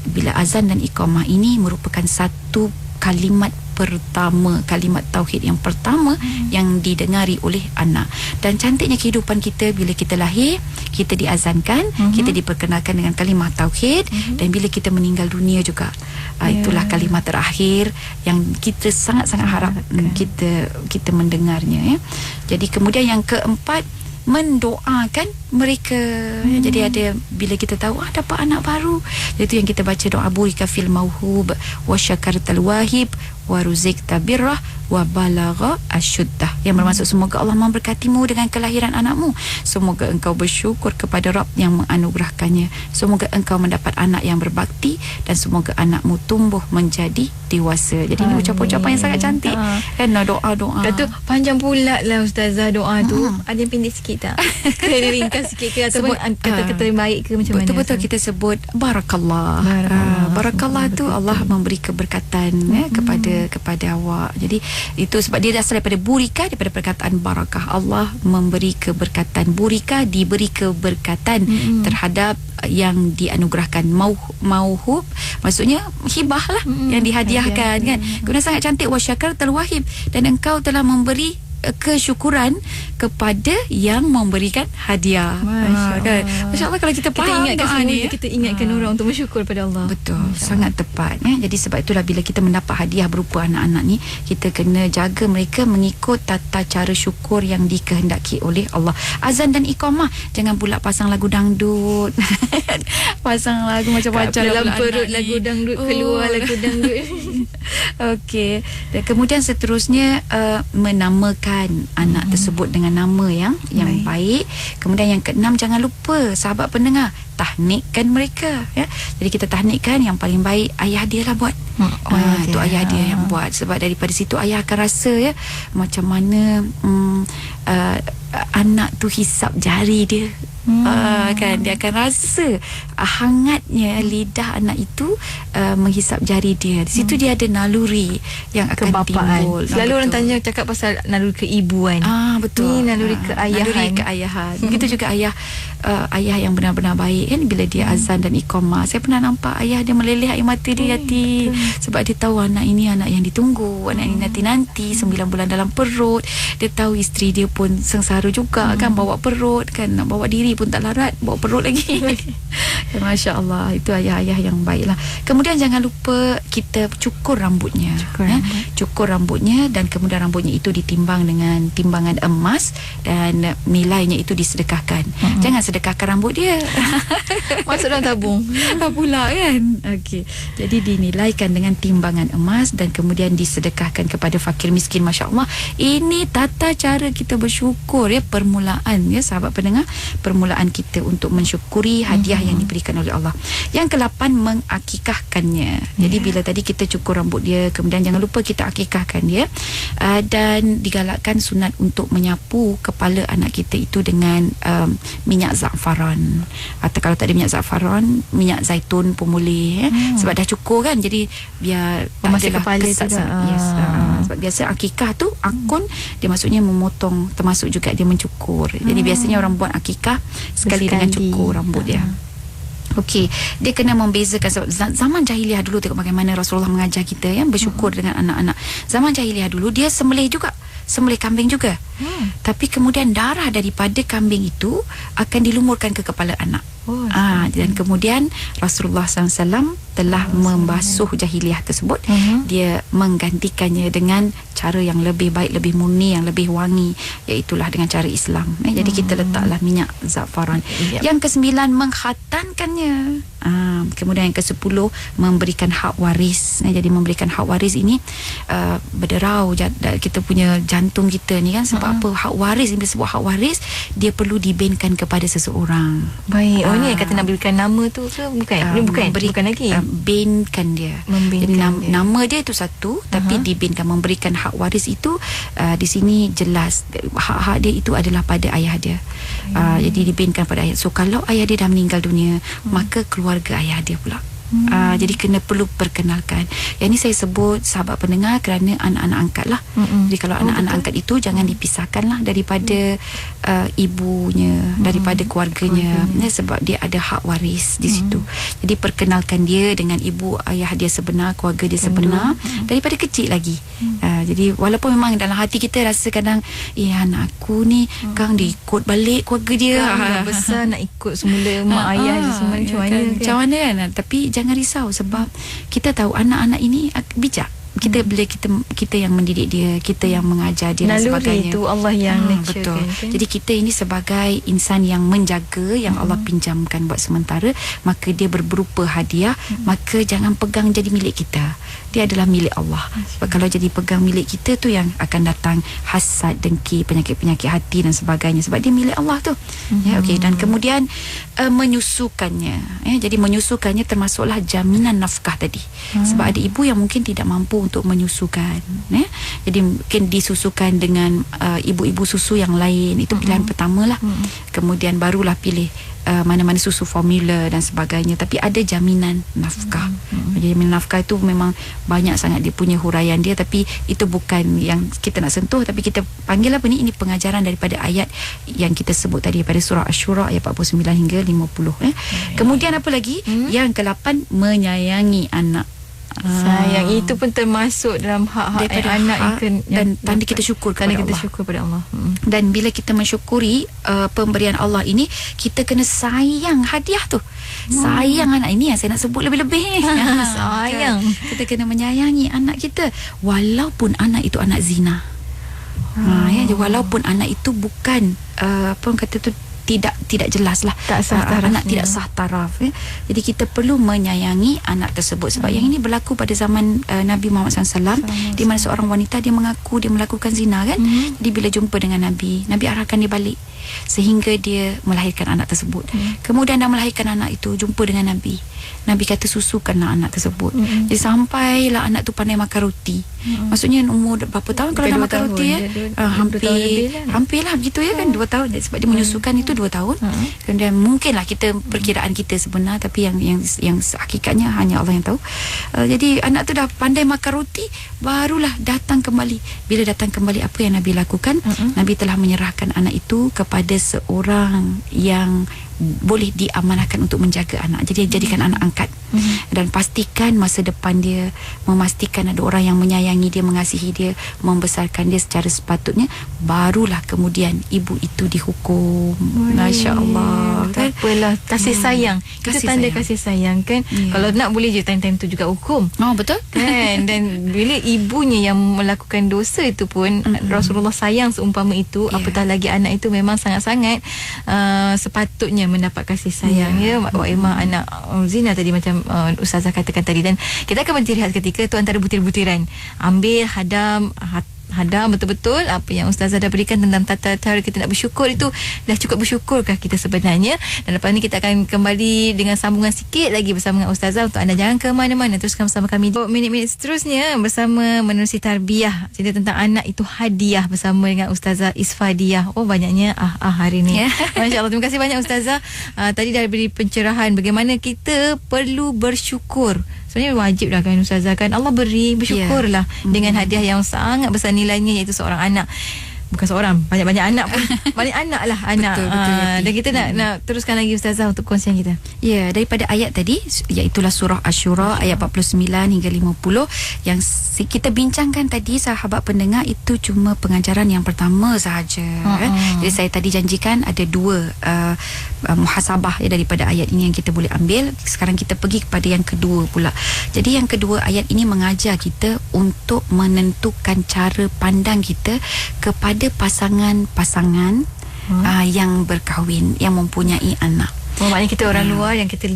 bila azan dan iqamah ini merupakan satu kalimat pertama, kalimat tauhid yang pertama yang didengari oleh anak. Dan cantiknya kehidupan kita, bila kita lahir, kita diazankan, kita diperkenalkan dengan kalimah tauhid, dan bila kita meninggal dunia juga, itulah kalimah terakhir yang kita sangat-sangat harap kita mendengarnya, ya. Jadi kemudian yang keempat, mendoakan mereka. Jadi ada, bila kita tahu dapat anak baru, itu yang kita baca doa burika fil mauhub wa syakartal wahib wa ruzikta birrah wa balagha asyuddah, yang bermaksud semoga Allah memberkatimu dengan kelahiran anakmu, semoga engkau bersyukur kepada Rabb yang menganugerahkannya, semoga engkau mendapat anak yang berbakti, dan semoga anakmu tumbuh menjadi dewasa. Jadi ini ucapan-ucapan yang sangat cantik, kan? Doa-doa. Kata panjang pula lah Ustazah doa tu. Ada yang pendek sikit tak? Kena ringkas sikit ke, ataupun kata-kata yang baik ke, macam mana? Betul-betul kita sebut barakallah. Barakallah tu Allah memberi keberkatan, ya, kepada awak. Jadi itu sebab dia asal daripada burika, daripada perkataan barakah. Allah memberi keberkatan. Burika, diberi keberkatan terhadap yang dianugerahkan. Mauhub maksudnya hibah lah, yang dihadiahkan, kan? Kemudian sangat cantik, wa syakartal wahib, dan engkau telah memberi kesyukuran kepada yang memberikan hadiah. Kan? Masya Allah, kalau kita faham kita ingatkan orang untuk bersyukur pada Allah. Betul, sangat tepat, ya. Jadi sebab itulah bila kita mendapat hadiah berupa anak-anak ni, kita kena jaga mereka mengikut tata cara syukur yang dikehendaki oleh Allah. Azan dan iqamah, jangan pula pasang lagu dangdut pasang lagu macam-macam dalam perut lagu dangdut, keluar lagu dangdut. Okey. Dan kemudian seterusnya, menamakan anak tersebut dengan nama yang baik. Kemudian yang keenam, jangan lupa sahabat pendengar, tahnikkan mereka, ya. Jadi kita tahnikkan, yang paling baik ayah dia lah buat. Itu ayah dia yang buat, sebab daripada situ ayah akan rasa, ya, macam mana anak tu hisap jari dia. Kan dia akan rasa hangatnya lidah anak itu menghisap jari dia. Di situ dia ada naluri yang akan timbul. Selalu orang tanya, cakap pasal naluri keibuan. Betul. Ni naluri keayahan. Naluri keayahan. Begitu juga ayah yang benar-benar baik, kan, bila dia azan dan iqamah. Saya pernah nampak ayah dia meleleh air mata dia, Yati, sebab dia tahu anak ini anak yang ditunggu, anak ini nanti-nanti 9 bulan dalam perut. Dia tahu isteri dia pun sengsara juga, kan, bawa perut, kan, nak bawa diri pun tak larat, bawa perut lagi. Masya Allah, itu ayah-ayah yang baiklah. Kemudian jangan lupa kita cukur rambutnya. Cukur rambutnya, dan kemudian rambutnya itu ditimbang dengan timbangan emas, dan nilainya itu disedekahkan. Jangan sedekahkan rambut dia. Masuk dalam tabung. Tak pula, kan? Okey. Jadi dinilaikan dengan timbangan emas, dan kemudian disedekahkan kepada fakir miskin. Masya Allah, ini tata cara kita bersyukur, ya, permulaan, ya, sahabat pendengar, permulaan kita untuk mensyukuri hadiah yang diberikan oleh Allah. Yang ke-8, mengakikahkannya. Jadi bila tadi kita cukur rambut dia, kemudian jangan lupa kita akikahkan dia, dan digalakkan sunat untuk menyapu kepala anak kita itu dengan minyak za'faran, atau kalau tak ada minyak za'faran, minyak zaitun pun boleh, sebab dah cukur, kan, jadi biar masuk kepala kesat juga. yes. Sebab sebab biasa akikah tu akun dia maksudnya memotong, termasuk juga dia mencukur. Jadi biasanya orang buat akikah sekali dengan cukur rambut dia. Okey, dia kena membezakan sebab zaman jahiliah dulu, tengok bagaimana Rasulullah mengajar kita bersyukur dengan anak-anak. Zaman jahiliah dulu dia sembelih juga, sembelih kambing juga. Tapi kemudian darah daripada kambing itu akan dilumurkan ke kepala anak. Dan kemudian Rasulullah SAW telah membasuh jahiliah tersebut. Dia menggantikannya dengan cara yang lebih baik, lebih murni, yang lebih wangi, iaitulah dengan cara Islam. Jadi kita letaklah minyak zafaran. Yang ke-9 mengkhatankannya. Kemudian yang ke-10 memberikan hak waris. Jadi memberikan hak waris ini berderau kita punya jantung kita ni kan. Sebab apa? Hak waris, bila sebut hak waris, dia perlu dibinkan kepada seseorang. Baik. Ni yang kata nak berikan nama tu ke bukan? Bukan lagi. Binkan dia. Jadi nama dia itu satu, tapi dibinkan, memberikan hak waris itu di sini jelas hak-hak dia itu adalah pada ayah dia. Jadi dibinkan pada ayah. So kalau ayah dia dah meninggal dunia, maka keluarga ayah dia pula. Jadi kena perlu perkenalkan. Yang ni saya sebut sahabat pendengar kerana anak-anak angkat lah. Jadi kalau anak-anak angkat itu jangan dipisahkan lah daripada ibunya, daripada keluarganya, sebab dia ada hak waris di situ. Jadi perkenalkan dia dengan ibu ayah dia sebenar, keluarga dia sebenar daripada kecil lagi. Jadi walaupun memang dalam hati kita rasa kadang anak aku ni Kang dia ikut balik keluarga dia, dah besar nak ikut semula mak ayah dia semua, macam mana kan. Tapi jangan risau sebab kita tahu anak-anak ini bijak. Bila kita yang mendidik dia, kita yang mengajar dia dan sebagainya. Itu Allah yang betul. Kan? Jadi kita ini sebagai insan yang menjaga, yang Allah pinjamkan buat sementara, maka dia berupa hadiah, maka jangan pegang jadi milik kita. Dia adalah milik Allah. Sebab kalau jadi pegang milik kita tu yang akan datang hasad, dengki, penyakit-penyakit hati dan sebagainya, sebab dia milik Allah tu. Okey, dan kemudian menyusukannya. Jadi menyusukannya termasuklah jaminan nafkah tadi. Sebab ada ibu yang mungkin tidak mampu untuk menyusukan. Jadi mungkin disusukan dengan ibu-ibu susu yang lain. Itu pilihan pertama lah. Kemudian barulah pilih mana-mana susu formula dan sebagainya. Tapi ada jaminan nafkah. Jadi jaminan nafkah itu memang banyak sangat dia punya huraian dia, tapi itu bukan yang kita nak sentuh. Tapi kita panggil apa ni? Ini pengajaran daripada ayat yang kita sebut tadi, daripada surah Asy-Syura ayat 49 hingga 50. Kemudian apa lagi? Yang ke-8, menyayangi anak. Sayang itu pun termasuk dalam hak-hak anak dan tanda kita syukur kepada Allah. Syukur pada Allah. Dan bila kita mensyukuri pemberian Allah ini, kita kena sayang hadiah tu. Sayang anak ini yang saya nak sebut lebih-lebih ni. Sayang. Kita kena menyayangi anak kita walaupun anak itu anak zina. Walaupun anak itu bukan apa orang kata tu, tidak jelas lah, tak sah taraf, anak tidak sah taraf. Jadi kita perlu menyayangi anak tersebut. Sebab yang ini berlaku pada zaman Nabi Muhammad SAW, di mana seorang wanita dia mengaku dia melakukan zina kan. Jadi bila jumpa dengan Nabi arahkan dia balik sehingga dia melahirkan anak tersebut. Kemudian dah melahirkan anak itu, jumpa dengan Nabi kata susukanlah anak tersebut. Jadi sampailah anak tu pandai makan roti. Maksudnya umur berapa tahun kalau dah makan roti hampir lah begitu kan, 2 tahun. Sebab dia menyusukan itu 2 tahun. Kemudian mungkinlah kita perkiraan kita sebenar, tapi yang hakikatnya hanya Allah yang tahu. Jadi anak tu dah pandai makan roti, barulah datang kembali. Bila datang kembali, apa yang Nabi lakukan? Nabi telah menyerahkan anak itu kepada seorang yang boleh diamanahkan untuk menjaga anak. Jadi jadikan anak angkat. Dan pastikan masa depan dia, memastikan ada orang yang menyayangi dia, mengasihi dia, membesarkan dia secara sepatutnya, barulah kemudian ibu itu dihukum. Masya-Allah. Tak apalah, kasih sayang. Itu tanda kasih sayang kan. Kalau nak boleh je time-time tu juga hukum. Betul kan. Dan bila ibunya yang melakukan dosa itu pun Rasulullah sayang seumpama itu, apatah lagi anak itu memang sangat-sangat sepatutnya mendapat kasih sayang. Wa'imah anak zina tadi macam Ustazah katakan tadi. Dan kita akan berhenti rehat ketika tu antara butir-butiran. Ambil, hadam betul-betul apa yang Ustazah dah berikan tentang tata cara kita nak bersyukur. Itu dah cukup bersyukurkah kita sebenarnya? Dan lepas ni kita akan kembali dengan sambungan sikit lagi bersama dengan Ustazah. Untuk anda jangan ke mana-mana, teruskan bersama kami minit-minit seterusnya bersama Menerusi Tarbiyah, cerita tentang anak itu hadiah bersama dengan Ustazah Isfadiah. Banyaknya hari ni. Masya Allah, terima kasih banyak Ustazah. Tadi dah beri pencerahan bagaimana kita perlu bersyukur. sebenarnya wajib lah kan ustazah kan, Allah beri, bersyukurlah dengan hadiah yang sangat besar nilainya, iaitu seorang anak. Bukan seorang, banyak-banyak anak pun. Banyak anak lah, anak. Betul, dan kita nak teruskan lagi ustazah untuk kongsian kita. Ya, daripada ayat tadi, iaitulah surah Asy-Syura ayat 49 hingga 50 yang kita bincangkan tadi, sahabat pendengar, itu cuma pengajaran yang pertama sahaja. Jadi saya tadi janjikan ada 2 muhasabah daripada ayat ini yang kita boleh ambil. Sekarang kita pergi kepada yang kedua pula. Jadi yang kedua, ayat ini mengajar kita untuk menentukan cara pandang kita kepada pasangan-pasangan yang berkahwin, yang mempunyai anak. Maknanya kita orang luar yang kita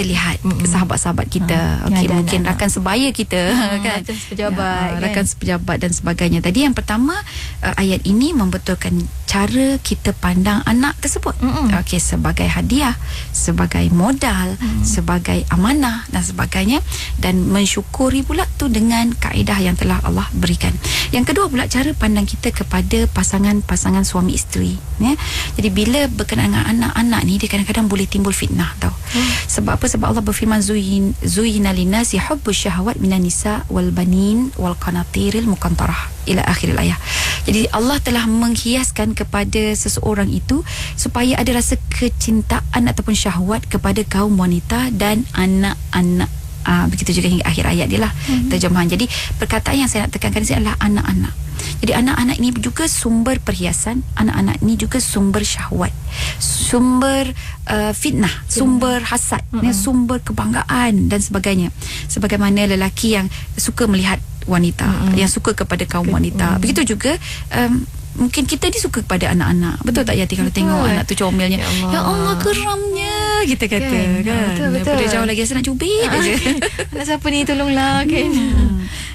lihat sahabat-sahabat kita, mungkin rakan sebaya kita, kan, rakan sepejabat, rakan sepejabat dan sebagainya. Tadi yang pertama, ayat ini membetulkan cara kita pandang anak tersebut. Okey, sebagai hadiah, sebagai modal, sebagai amanah dan sebagainya, dan mensyukuri pula tu dengan kaedah yang telah Allah berikan. Yang kedua pula, cara pandang kita kepada pasangan-pasangan suami isteri, ya. Jadi bila berkenaan dengan anak-anak ni, dia kadang-kadang boleh timbul fitnah, tau. Sebab apa? Sebab Allah berfirman, zuyina linnasi hubbus syahwat minan nisa wal banin wal qanatiril muqantarah ila akhiril ayat. Jadi Allah telah menghiaskan kepada seseorang itu supaya ada rasa kecintaan ataupun syahwat kepada kaum wanita dan anak-anak. Begitu juga hingga akhir ayat dia lah terjemahan. Jadi perkataan yang saya nak tekankan di sini adalah anak-anak. Jadi anak-anak ini juga sumber perhiasan, anak-anak ini juga sumber syahwat, sumber fitnah, sumber hasad, sumber kebanggaan dan sebagainya. Sebagaimana lelaki yang suka melihat wanita, yang suka kepada kaum wanita. Begitu juga mungkin kita ni suka kepada anak-anak. Betul tak Yati, kalau tengok anak tu comelnya, ya Allah geramnya, kita kata kan. Betul. Daripada jauh lagi rasa nak cubit aja. Anak siapa ni, tolonglah kan.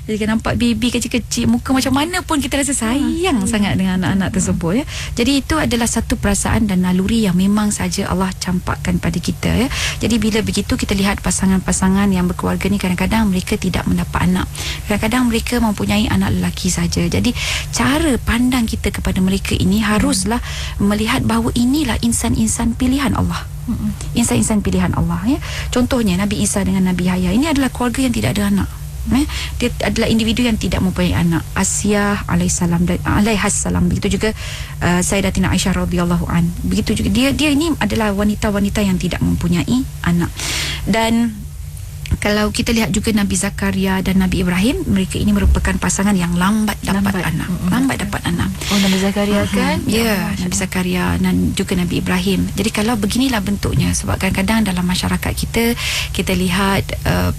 Jadi kan nampak baby kecil-kecil, muka macam mana pun kita rasa sayang sangat dengan anak-anak tersebut, ya. Jadi itu adalah satu perasaan dan naluri yang memang saja Allah campakkan pada kita, ya. Jadi bila begitu kita lihat pasangan-pasangan yang berkeluarga ni, kadang-kadang mereka tidak mendapat anak. Kadang-kadang mereka mempunyai anak lelaki saja. Jadi cara pandang kita kepada mereka ini haruslah melihat bahawa inilah insan-insan pilihan Allah. Insan-insan pilihan Allah, ya. Contohnya Nabi Isa dengan Nabi Yahya, ini adalah keluarga yang tidak ada anak. Dia adalah individu yang tidak mempunyai anak. Asyah alaihissalam dan alaihassalam, begitu juga Sayyidatina Aisyah radhiyallahu an. Begitu juga dia ini adalah wanita-wanita yang tidak mempunyai anak. Dan kalau kita lihat juga Nabi Zakaria dan Nabi Ibrahim, mereka ini merupakan pasangan yang lambat dapat anak. Lambat dapat anak. Oh, Nabi Zakaria kan? Ya, Nabi Zakaria dan juga Nabi Ibrahim. Jadi kalau beginilah bentuknya, sebab kadang-kadang dalam masyarakat kita lihat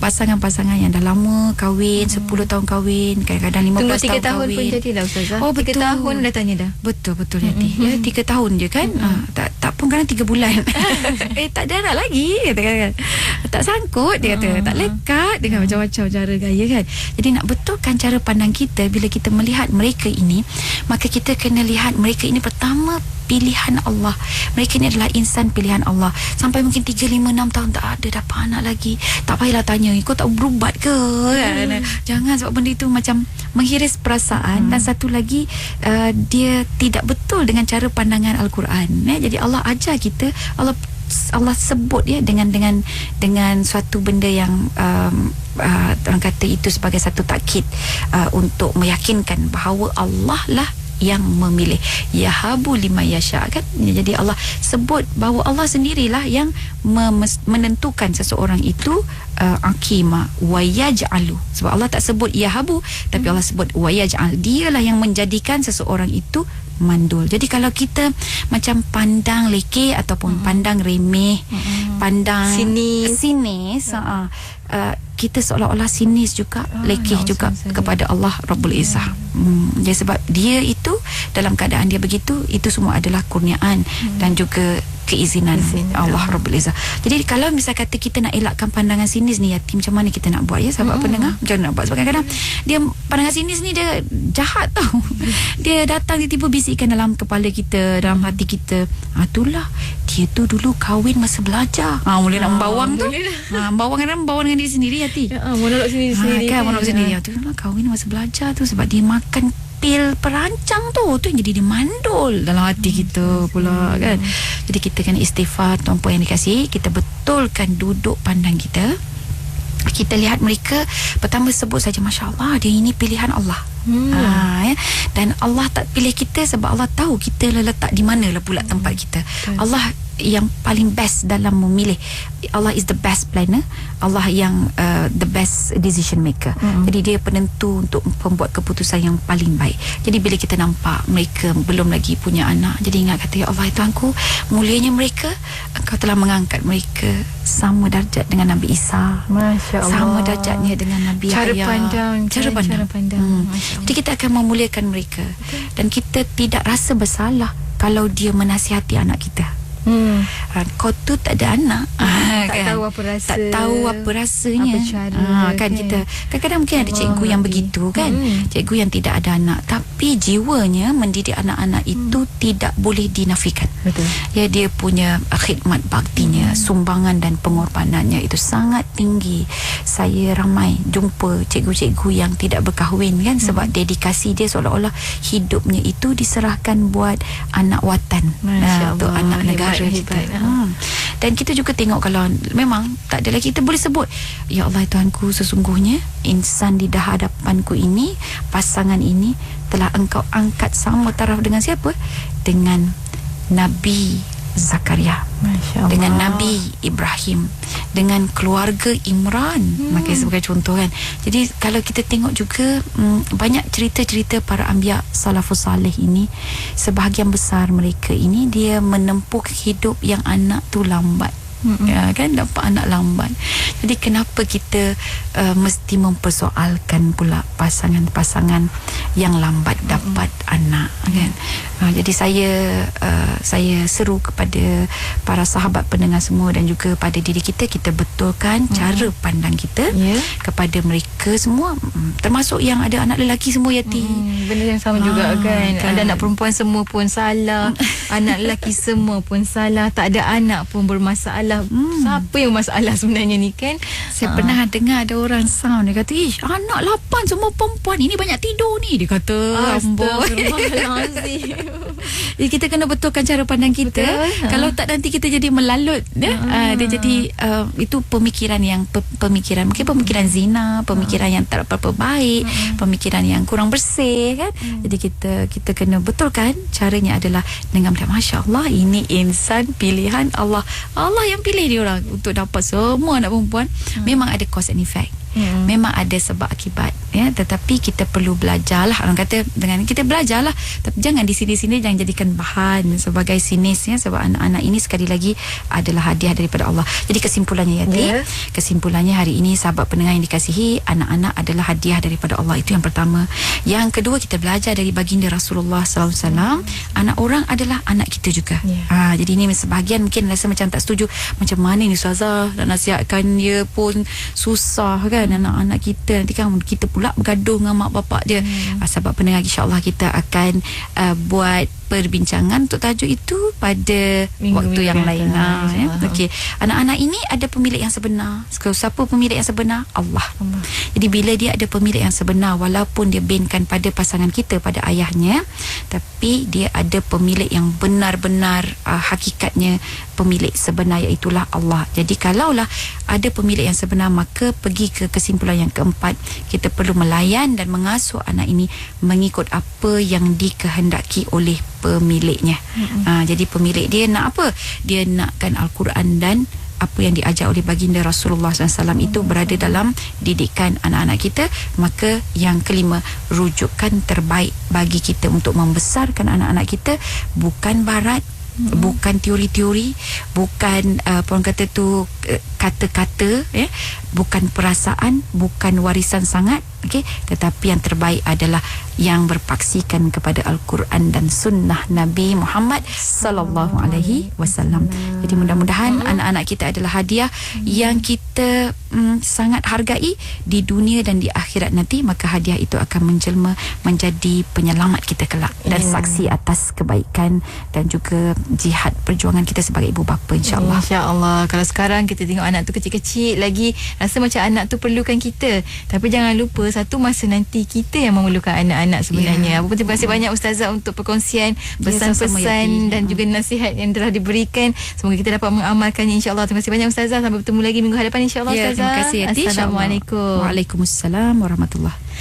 pasangan-pasangan yang dah lama kahwin, 10 tahun kahwin, kadang-kadang 15 tahun kahwin. 3 tahun pun jadilah ustazah. Oh, betul. 3 tahun dah tanya dah. Betul Yati. Ya, 3 tahun je kan. Tak pun kadang 3 bulan. Tak ada anak lagi, kata kan. Tak sangkut, dia kata. Tak lekat dengan macam-macam cara gaya, kan. Jadi nak betulkan cara pandang kita bila kita melihat mereka ini, maka kita kena lihat mereka ini pertama pilihan Allah. Mereka ini adalah insan pilihan Allah. Sampai mungkin 3, 5, 6 tahun tak ada dapat anak lagi, tak payahlah tanya, kau tak berubat ke, kan? Jangan, sebab benda itu macam menghiris perasaan. Dan satu lagi, dia tidak betul dengan cara pandangan Al-Quran, ya. Jadi Allah ajar kita, Allah sebut, ya, dengan suatu benda yang orang kata itu sebagai satu takkid untuk meyakinkan bahawa Allah lah yang memilih. Yahabu lima yasha, kan. Jadi Allah sebut bahawa Allah sendirilah yang menentukan seseorang itu akima wa yaj'alu. Sebab Allah tak sebut yahabu, tapi Allah sebut wa yaj'al. Dialah yang menjadikan seseorang itu mandul. Jadi kalau kita macam pandang lekeh ataupun pandang remeh, pandang sinis, kita seolah-olah sinis juga, lekeh juga kepada Allah Rabbul Izzah. Jadi sebab dia itu dalam keadaan dia begitu, itu semua adalah kurniaan dan juga keizinan Allah Rabbul Izzah. Jadi kalau misal kata kita nak elakkan pandangan sinis ni, Yati, macam mana kita nak buat, ya, sahabat pendengar? Macam mana nak buat? Sebab kadang-kadang dia pandangan sinis ni dia jahat, tau. Dia datang tiba-tiba bisikkan dalam kepala kita, dalam hati kita, itulah dia tu dulu kahwin masa belajar. Mula nak membawang tu. Membawang kadang membawang dengan diri sendiri, Yati. Monolog sendiri-sendiri. Kan, monolog sendiri. Itulah kahwin masa belajar tu sebab dia makan pil perancang tu yang jadi dia mandul dalam hati kita pula, kan. Jadi kita kena istighfar, tuan-puan yang dikasihi, kita betulkan duduk pandang kita. kita lihat mereka pertama sebut saja Masya Allah, dia ini pilihan Allah. Ya. Dan Allah tak pilih kita sebab Allah tahu kita letak di mana lah pula tempat kita. Allah yang paling best dalam memilih. Allah is the best planner. Allah yang the best decision maker. Jadi dia penentu untuk membuat keputusan yang paling baik. Jadi bila kita nampak mereka belum lagi punya anak, jadi ingat kata, ya Allah Tuhanku, mulianya mereka, Engkau telah mengangkat mereka sama darjat dengan Nabi Isa, Masya Allah, sama darjatnya dengan Nabi Yahya. Cara pandang. Jadi kita akan memuliakan mereka. Dan kita tidak rasa bersalah kalau dia menasihati anak kita. Kau tu tak ada anak, tak kan? tahu apa rasa, tak tahu apa rasanya, apa cara, kan kita kadang-kadang mungkin ada cikgu yang begitu kan, cikgu yang tidak ada anak tapi jiwanya mendidik anak-anak itu tidak boleh dinafikan. Betul. Ya, dia punya khidmat baktinya, sumbangan dan pengorbanannya itu sangat tinggi. Saya ramai jumpa cikgu-cikgu yang tidak berkahwin kan, sebab dedikasi dia seolah-olah hidupnya itu diserahkan buat anak watan, untuk anak negara kita. Dan kita juga tengok kalau memang tak ada lagi, kita boleh sebut, ya Allah Tuhanku, sesungguhnya insan di hadapanku ini, pasangan ini telah Engkau angkat sama taraf dengan siapa? Dengan Nabi Zakaria, dengan Nabi Ibrahim, dengan keluarga Imran, makanya sebagai contoh kan. Jadi kalau kita tengok juga banyak cerita-cerita para anbiya salafus salih ini, sebahagian besar mereka ini dia menempuh hidup yang anak tu lambat. Ya, kan, dapat anak lambat. Jadi kenapa kita mesti mempersoalkan pula pasangan-pasangan yang lambat dapat anak, kan? Jadi saya seru kepada para sahabat pendengar semua dan juga pada diri kita, kita betulkan cara pandang kita kepada mereka semua, termasuk yang ada anak lelaki semua yatim. Benda yang sama juga kan. Ada anak perempuan semua pun salah, anak lelaki semua pun salah, tak ada anak pun bermasalah. Siapa yang masalah sebenarnya ni kan? Saya pernah dengar ada orang sound, dia kata, anak 8 semua perempuan, ini banyak tidur ni, dia kata. Astagfirullahalazim. Jadi kita kena betulkan cara pandang kita. Kalau tak nanti kita jadi melalut, dia jadi itu pemikiran mungkin pemikiran zina, pemikiran yang tak apa-apa baik, pemikiran yang kurang bersih kan. Jadi kita kena betulkan caranya adalah dengan Masya Allah, ini insan pilihan Allah. Allah yang pilih dia orang untuk dapat semua anak perempuan. Memang ada cause and effect, memang ada sebab akibat, ya. Tetapi kita perlu belajarlah. Orang kata dengan kita belajarlah, tapi jangan di sini-sini, jangan jadikan bahan sebagai sinis, ya. Sebab anak-anak ini sekali lagi adalah hadiah daripada Allah. Jadi kesimpulannya, Yati, kesimpulannya hari ini, sahabat pendengar yang dikasihi, anak-anak adalah hadiah daripada Allah. Itu yang pertama. Yang kedua, kita belajar dari baginda Rasulullah SAW. Anak orang adalah anak kita juga. Jadi ini sebahagian mungkin rasa macam tak setuju, macam mana ni Ustazah nak nasihatkan dia pun susah kan, anak-anak kita nanti kan kita pula bergaduh dengan mak bapak dia. Sahabat pendengar, insya-Allah kita akan buat perbincangan untuk tajuk itu pada waktu yang lain. Okey, anak-anak ini ada pemilik yang sebenar. Siapa pemilik yang sebenar? Allah. Jadi bila dia ada pemilik yang sebenar, walaupun dia binkan pada pasangan kita, pada ayahnya, tapi dia ada pemilik yang benar-benar hakikatnya pemilik sebenar, iaitulah Allah. Jadi kalaulah ada pemilik yang sebenar, maka pergi ke kesimpulan yang keempat, kita perlu melayan dan mengasuh anak ini mengikut apa yang dikehendaki oleh pemiliknya. Jadi pemilik dia nak apa? Dia nakkan Al-Quran dan apa yang diajar oleh baginda Rasulullah SAW itu berada dalam didikan anak-anak kita. Maka yang kelima, rujukan terbaik bagi kita untuk membesarkan anak-anak kita bukan barat, bukan teori-teori, bukan orang kata tu kata-kata, bukan perasaan, bukan warisan sangat, tetapi yang terbaik adalah yang berpaksikan kepada Al-Quran dan sunnah Nabi Muhammad sallallahu alaihi wasallam. Jadi mudah-mudahan anak-anak kita adalah hadiah yang kita sangat hargai di dunia dan di akhirat nanti. Maka hadiah itu akan menjelma menjadi penyelamat kita kelak dan saksi atas kebaikan dan juga jihad perjuangan kita sebagai ibu bapa, insya-Allah. Insya-Allah. Kalau sekarang kita tengok anak tu kecil-kecil lagi, rasa macam anak tu perlukan kita, tapi jangan lupa satu masa nanti kita yang memerlukan anak-anak sebenarnya. Terima kasih banyak Ustazah untuk perkongsian pesan-pesan dan juga nasihat yang telah diberikan. Semoga kita dapat mengamalkannya, insya-Allah. Terima kasih banyak Ustazah. Sampai bertemu lagi minggu hadapan, insya-Allah, Ustazah. Terima kasih Yati. Assalamualaikum. Waalaikumsalam warahmatullahi.